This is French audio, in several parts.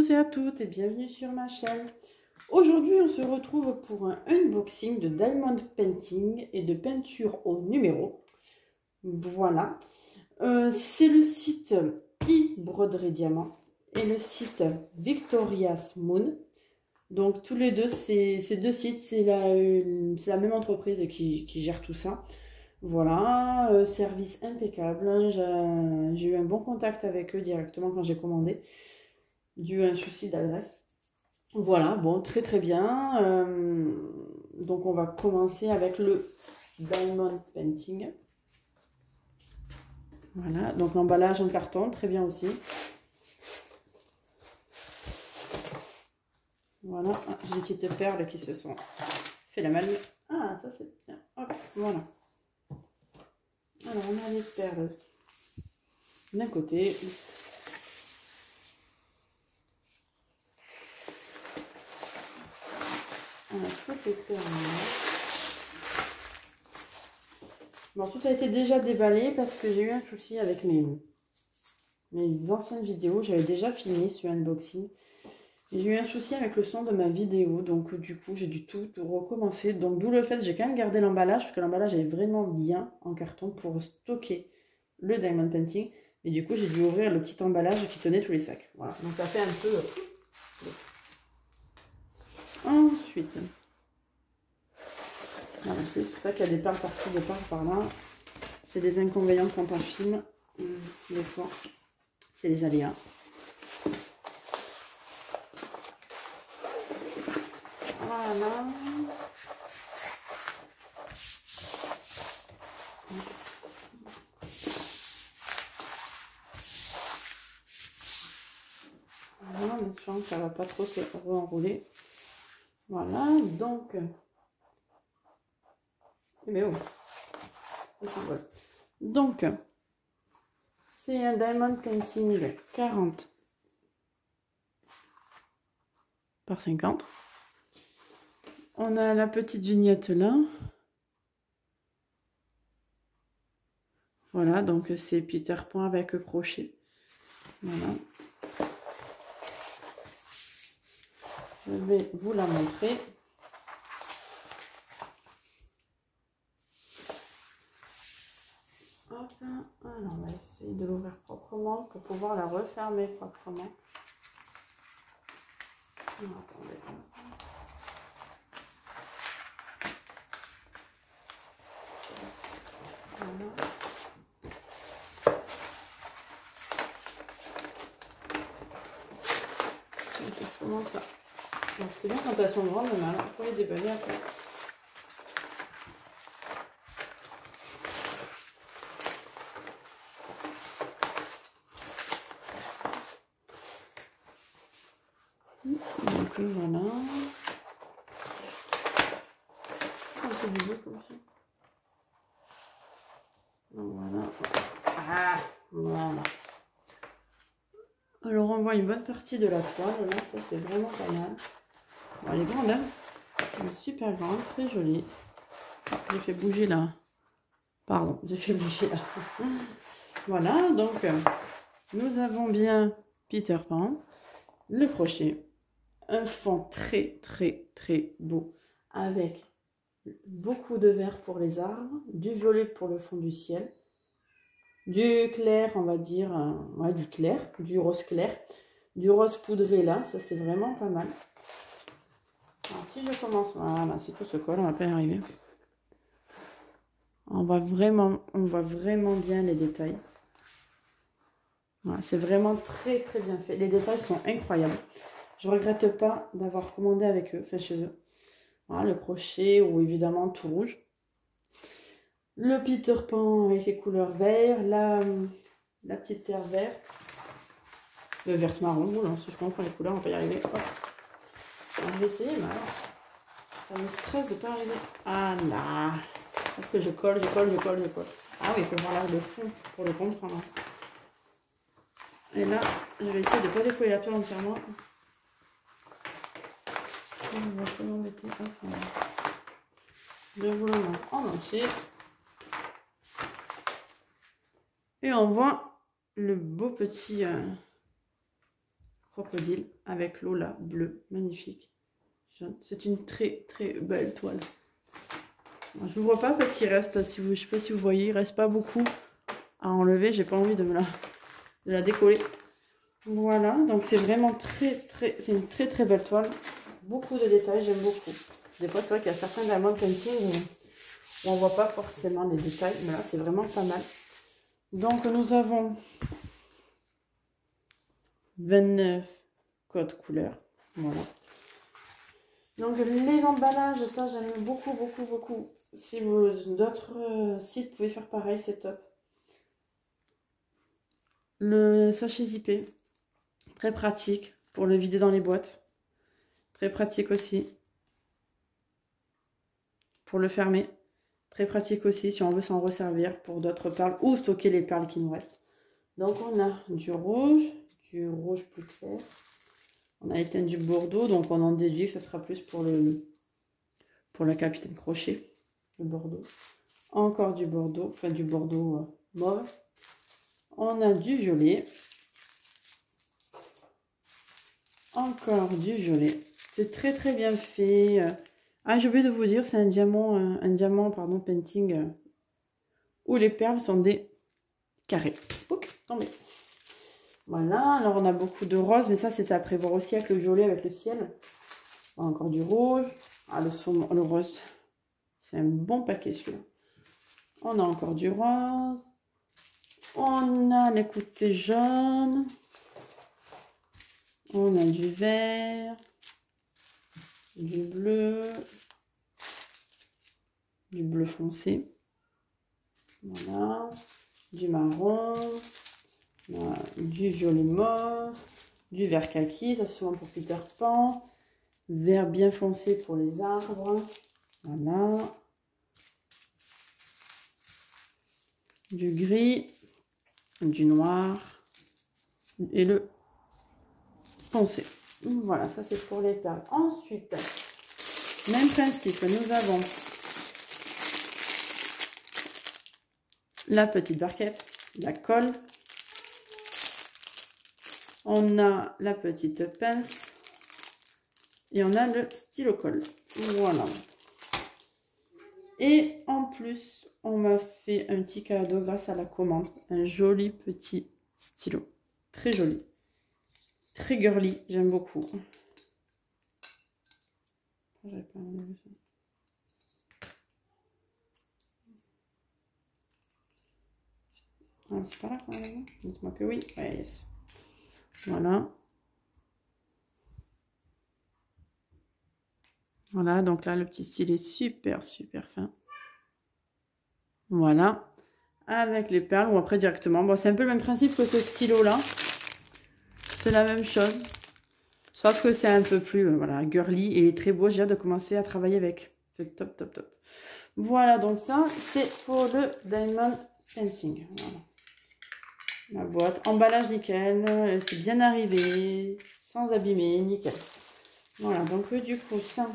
tous et à toutes et bienvenue sur ma chaîne. Aujourd'hui, on se retrouve pour un unboxing de Diamond Painting et de peinture au numéro. Voilà. C'est le site iBroderie Diamant et le site Victoria's Moon. Donc tous les deux, ces deux sites, c'est la même entreprise qui gère tout ça. Voilà, service impeccable. J'ai eu un bon contact avec eux directement quand j'ai commandé. J'ai eu un souci d'adresse. Voilà, bon, très très bien. Donc on va commencer avec le Diamond Painting. Voilà, donc l'emballage en carton, très bien aussi. Voilà, j'ai des petites perles qui se sont fait la malle. Ah, ça c'est bien. Hop, voilà. Alors on a les perles d'un côté. On a toutes les perles là. Bon, tout a été déjà déballé parce que j'ai eu un souci avec mes anciennes vidéos. J'avais déjà filmé ce unboxing. J'ai eu un souci avec le son de ma vidéo, donc du coup j'ai dû tout recommencer. Donc d'où le fait, j'ai quand même gardé l'emballage, parce que l'emballage est vraiment bien en carton pour stocker le Diamond Painting. Et du coup j'ai dû ouvrir le petit emballage qui tenait tous les sacs. Voilà, donc ça fait un peu... Ensuite, voilà, c'est pour ça qu'il y a des perles par-ci, des perles par-là. C'est des inconvénients quand on filme, des fois. C'est les aléas. Voilà. Voilà, en espérant que ça ne va pas trop se re-enrouler. Voilà, donc... Mais oh, donc, c'est un Diamond Painting 40 par 50. On a la petite vignette là. Voilà, donc c'est Peter Pan avec crochet. Voilà. Je vais vous la montrer. Hop, alors on va essayer de l'ouvrir proprement pour pouvoir la refermer proprement. Alors, attendez. Voilà. C'est comment ça? C'est bien quand elles sont grandes, mais alors il faut les déballer après. Donc voilà. Un peu du beau comme ça. Donc voilà. Ah, voilà. Alors on voit une bonne partie de la toile. Là, ça c'est vraiment pas mal. Bon, elle est grande, hein. Elle est super grande, très jolie. Oh, j'ai fait bouger là. Pardon, j'ai fait bouger là. Voilà, donc nous avons bien Peter Pan, le crochet, un fond très très très beau avec beaucoup de vert pour les arbres, du violet pour le fond du ciel, du clair, on va dire, ouais, du clair, du rose clair, du rose poudré là, ça c'est vraiment pas mal. Alors si je commence, voilà, si tout se colle, on va pas y arriver. On voit vraiment bien les détails. Voilà, c'est vraiment très très bien fait. Les détails sont incroyables. Je regrette pas d'avoir commandé avec eux, enfin chez eux. Voilà, le crochet ou évidemment tout rouge. Le Peter Pan avec les couleurs vert, la petite terre verte, le vert marron. Bon, non, si je confonds les couleurs, on va pas y arriver. Hop. Alors, je vais essayer, mais alors, ça me stresse de pas arriver. Ah là, parce que je colle. Ah oui, il faut voir là le fond pour le comprendre. Et là, je vais essayer de ne pas décoller la toile entièrement. Je vais pas m'embêter. Je vous le montre en entier. Et on voit le beau petit crocodile avec Lola bleu, magnifique. C'est une très très belle toile. Je l'ouvre pas parce qu'il reste, si vous, je sais pas si vous voyez, il reste pas beaucoup à enlever. J'ai pas envie de la décoller. Voilà, donc c'est vraiment c'est une très très belle toile. Beaucoup de détails, j'aime beaucoup. Des fois, c'est vrai qu'il y a certains diamond painting où on voit pas forcément les détails, mais là, c'est vraiment pas mal. Donc, nous avons 29 codes couleurs. Voilà. Donc, les emballages, ça, j'aime beaucoup, beaucoup, beaucoup. Si d'autres sites pouvaient faire pareil, c'est top. Le sachet zippé, très pratique pour le vider dans les boîtes. Très pratique aussi pour le fermer. Très pratique aussi si on veut s'en resservir pour d'autres perles ou stocker les perles qui nous restent. Donc on a du rouge plus clair. On a éteint du bordeaux, donc on en déduit que ça sera plus pour le capitaine Crochet, le bordeaux. Encore du bordeaux, enfin du bordeaux mauve. On a du violet. Encore du violet. C'est très très bien fait. Ah, j'ai oublié de vous dire, c'est un diamant pardon, painting où les perles sont des carrés. Oups, tombé. Voilà, alors on a beaucoup de rose, mais ça c'est à prévoir aussi avec le violet, avec le ciel. Encore du rouge. Ah, le rose, c'est un bon paquet celui-là. On a encore du rose. On a les côtés jaunes. On a du vert. Du bleu foncé, voilà, du marron, voilà, du violet mauve, du vert kaki, ça c'est souvent pour Peter Pan, vert bien foncé pour les arbres, voilà, du gris, du noir et le foncé. Voilà, ça c'est pour les perles. Ensuite, même principe, nous avons la petite barquette, la colle. On a la petite pince. Et on a le stylo colle. Voilà. Et en plus, on m'a fait un petit cadeau grâce à la commande. Un joli petit stylo. Très joli. Très girly. J'aime beaucoup. J'avais pas enlevé ça. Ah, c'est pas là qu'on a vu. Dites-moi que oui. Ouais, yes. Voilà. Voilà, donc là, le petit stylet super, super fin. Voilà. Avec les perles ou après directement. Bon, c'est un peu le même principe que ce stylo-là. C'est la même chose. Sauf que c'est un peu plus voilà, girly et il est très beau. J'ai hâte de commencer à travailler avec. C'est top, top, top. Voilà, donc ça, c'est pour le Diamond Painting. Voilà. La boîte, emballage nickel, c'est bien arrivé, sans abîmer, nickel. Voilà, donc du coup, ça,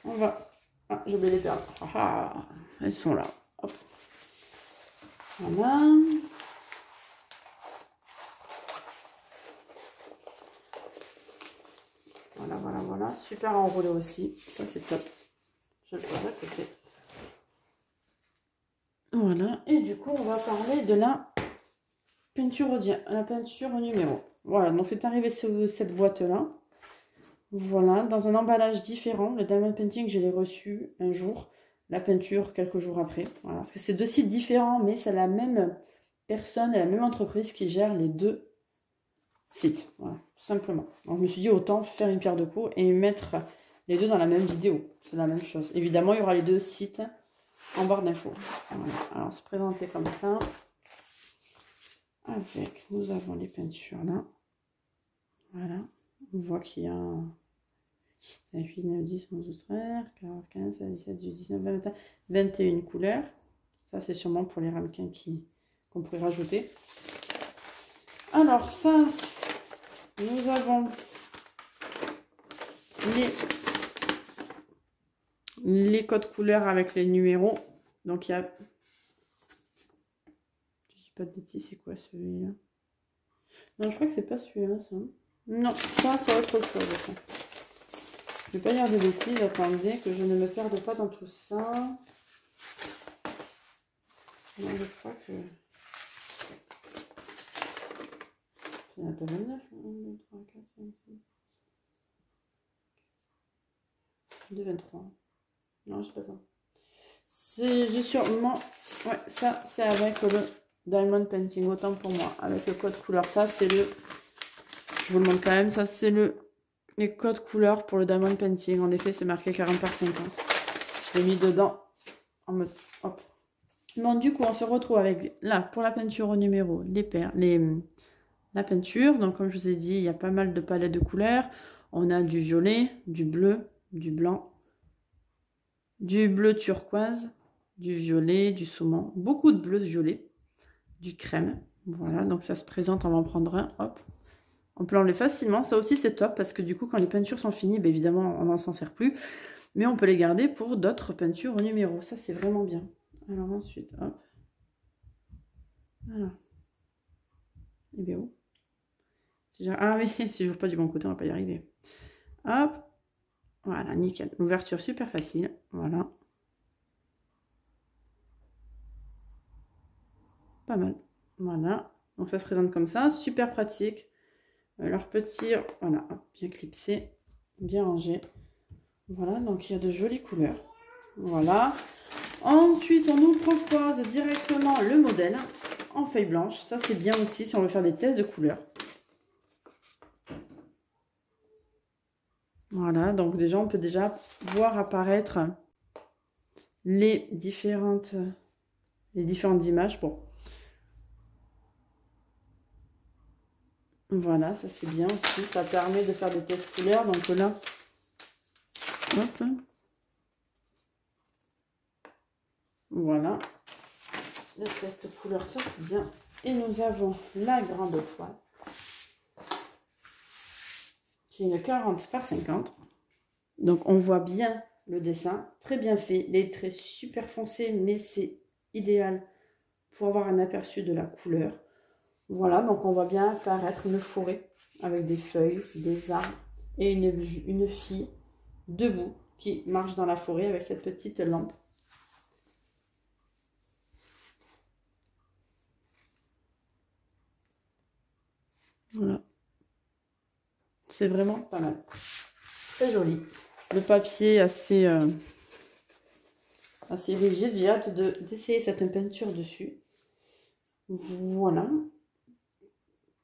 on va... Ah, j'ai oublié les perles. Ah, elles sont là. Hop. Voilà. Voilà, voilà, voilà. Super enroulé aussi. Ça, c'est top. Je le pose à côté. Voilà. Et du coup, on va parler de la peinture au numéro. Voilà, donc c'est arrivé sur cette boîte-là. Voilà, dans un emballage différent. Le Diamond Painting, je l'ai reçu un jour. La peinture, quelques jours après. Voilà, parce que c'est deux sites différents, mais c'est la même personne et la même entreprise qui gère les deux sites. Voilà, tout simplement. Donc, je me suis dit, autant faire une pierre de coups et mettre les deux dans la même vidéo. C'est la même chose. Évidemment, il y aura les deux sites en barre d'infos. Voilà. Alors, c'est présenté comme ça. Avec, nous avons les peintures là. Voilà. On voit qu'il y a 8, 9, 10, 11, 12, 13, 14, 15, 16, 17, 18, 19, 20, 21 couleurs. Ça, c'est sûrement pour les ramequins qu'on pourrait rajouter. Alors, ça, nous avons les codes couleurs avec les numéros. Donc, il y a... Je dis pas de bêtises, c'est quoi celui-là? Non, je crois que c'est pas celui-là, ça. Non, ça c'est autre chose. Ça. Je ne vais pas dire de bêtises, attendez, que je ne me perde pas dans tout ça. Non, je crois que... Il n'y en a pas 29. 1, 2, 3, 4, 5, 6. 2, 23. Non, c'est pas ça. J'ai sûrement... Ouais, ça, c'est avec le Diamond Painting, autant pour moi. Avec le code couleur, ça, c'est le... Je vous le montre quand même, ça, c'est les codes couleurs pour le Diamond Painting. En effet, c'est marqué 40 par 50. Je l'ai mis dedans en mode... Hop. Bon, du coup, on se retrouve avec, là, pour la peinture au numéro, la peinture. Donc, comme je vous ai dit, il y a pas mal de palettes de couleurs. On a du violet, du bleu, du blanc, du bleu turquoise, du violet, du saumon. Beaucoup de bleu violet, du crème. Voilà, donc ça se présente, on va en prendre un, hop. On peut l'enlever facilement. Ça aussi, c'est top parce que du coup, quand les peintures sont finies, ben, évidemment, on n'en s'en sert plus. Mais on peut les garder pour d'autres peintures au numéro. Ça, c'est vraiment bien. Alors ensuite, hop. Voilà. Et bien où? Ah oui, si j'ouvre pas du bon côté, on va pas y arriver. Hop. Voilà, nickel. L'ouverture super facile. Voilà. Pas mal. Voilà. Donc ça se présente comme ça. Super pratique. Leur petit... Voilà, bien clipsé. Bien rangé. Voilà, donc il y a de jolies couleurs. Voilà. Ensuite, on nous propose directement le modèle en feuille blanche. Ça, c'est bien aussi si on veut faire des tests de couleurs. Voilà, donc déjà, on peut déjà voir apparaître les différentes images. Bon. Voilà, ça c'est bien aussi. Ça permet de faire des tests couleurs. Donc là, hop. Voilà. Le test couleur, ça c'est bien. Et nous avons la grande toile, qui est une 40 par 50. Donc on voit bien le dessin, très bien fait, les traits super foncés, mais c'est idéal pour avoir un aperçu de la couleur. Voilà, donc on voit bien apparaître une forêt avec des feuilles, des arbres et une fille debout qui marche dans la forêt avec cette petite lampe. Voilà. C'est vraiment pas mal. Très joli. Le papier assez rigide. J'ai hâte d'essayer cette peinture dessus. Voilà.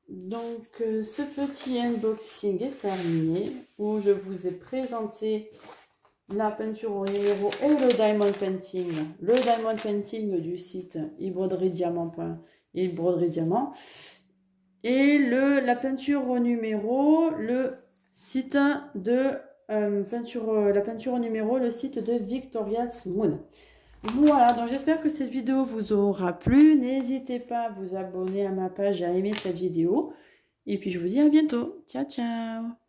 Donc, ce petit unboxing est terminé. Où je vous ai présenté la peinture au numéro et le Diamond Painting. Le Diamond Painting du site ibroderiediamant. Et la peinture au numéro, le site de la peinture au numéro, le site de Victoria's Moon. Voilà, donc j'espère que cette vidéo vous aura plu. N'hésitez pas à vous abonner à ma page et à aimer cette vidéo. Et puis je vous dis à bientôt. Ciao, ciao!